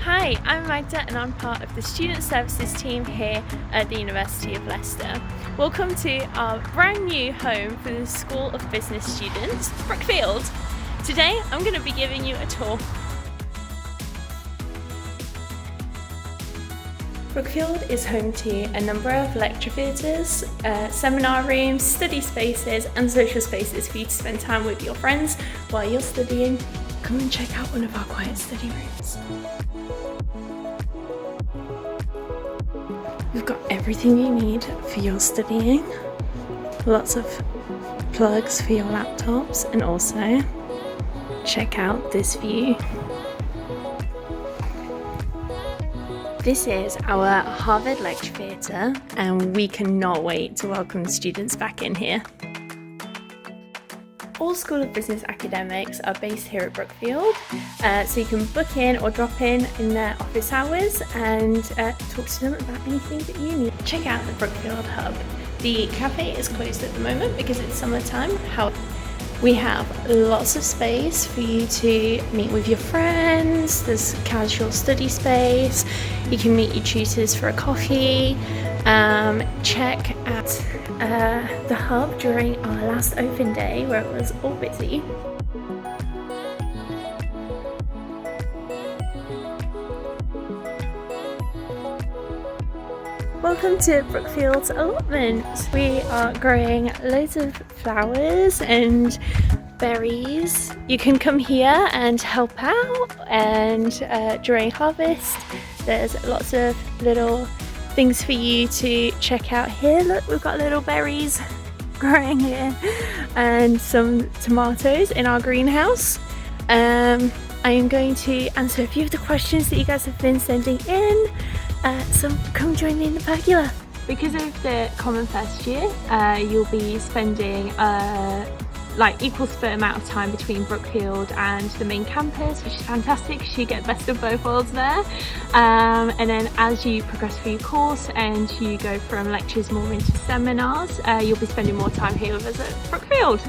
Hi, I'm Magda and I'm part of the Student Services team here at the University of Leicester. Welcome to our brand new home for the School of Business students, Brookfield. Today I'm going to be giving you a tour. Brookfield is home to a number of lecture theatres, seminar rooms, study spaces and social spaces for you to spend time with your friends while you're studying. Come and check out one of our quiet study rooms. We've got everything you need for your studying, lots of plugs for your laptops, and also check out this view. This is our Harvard Lecture Theatre and we cannot wait to welcome students back in here. All School of Business academics are based here at Brookfield, so you can book in or drop in their office hours and talk to them about anything that you need. Check out the Brookfield Hub. The cafe is closed at the moment because it's summertime. However, we have lots of space for you to meet with your friends. There's casual study space. You can meet your tutors for a coffee. Check out the hub during our last open day where it was all busy. Welcome to Brookfield's Allotment. We are growing loads of flowers and berries. You can come here and help out, and during harvest there's lots of little things for you to check out here. Look, we've got little berries growing here and some tomatoes in our greenhouse. I am going to answer a few of the questions that you guys have been sending in. So come join me in the pergola. Because of the common first year, you'll be spending equal split amount of time between Brookfield and the main campus, which is fantastic because you get best of both worlds there. And then as you progress through your course and you go from lectures more into seminars, you'll be spending more time here with us at Brookfield.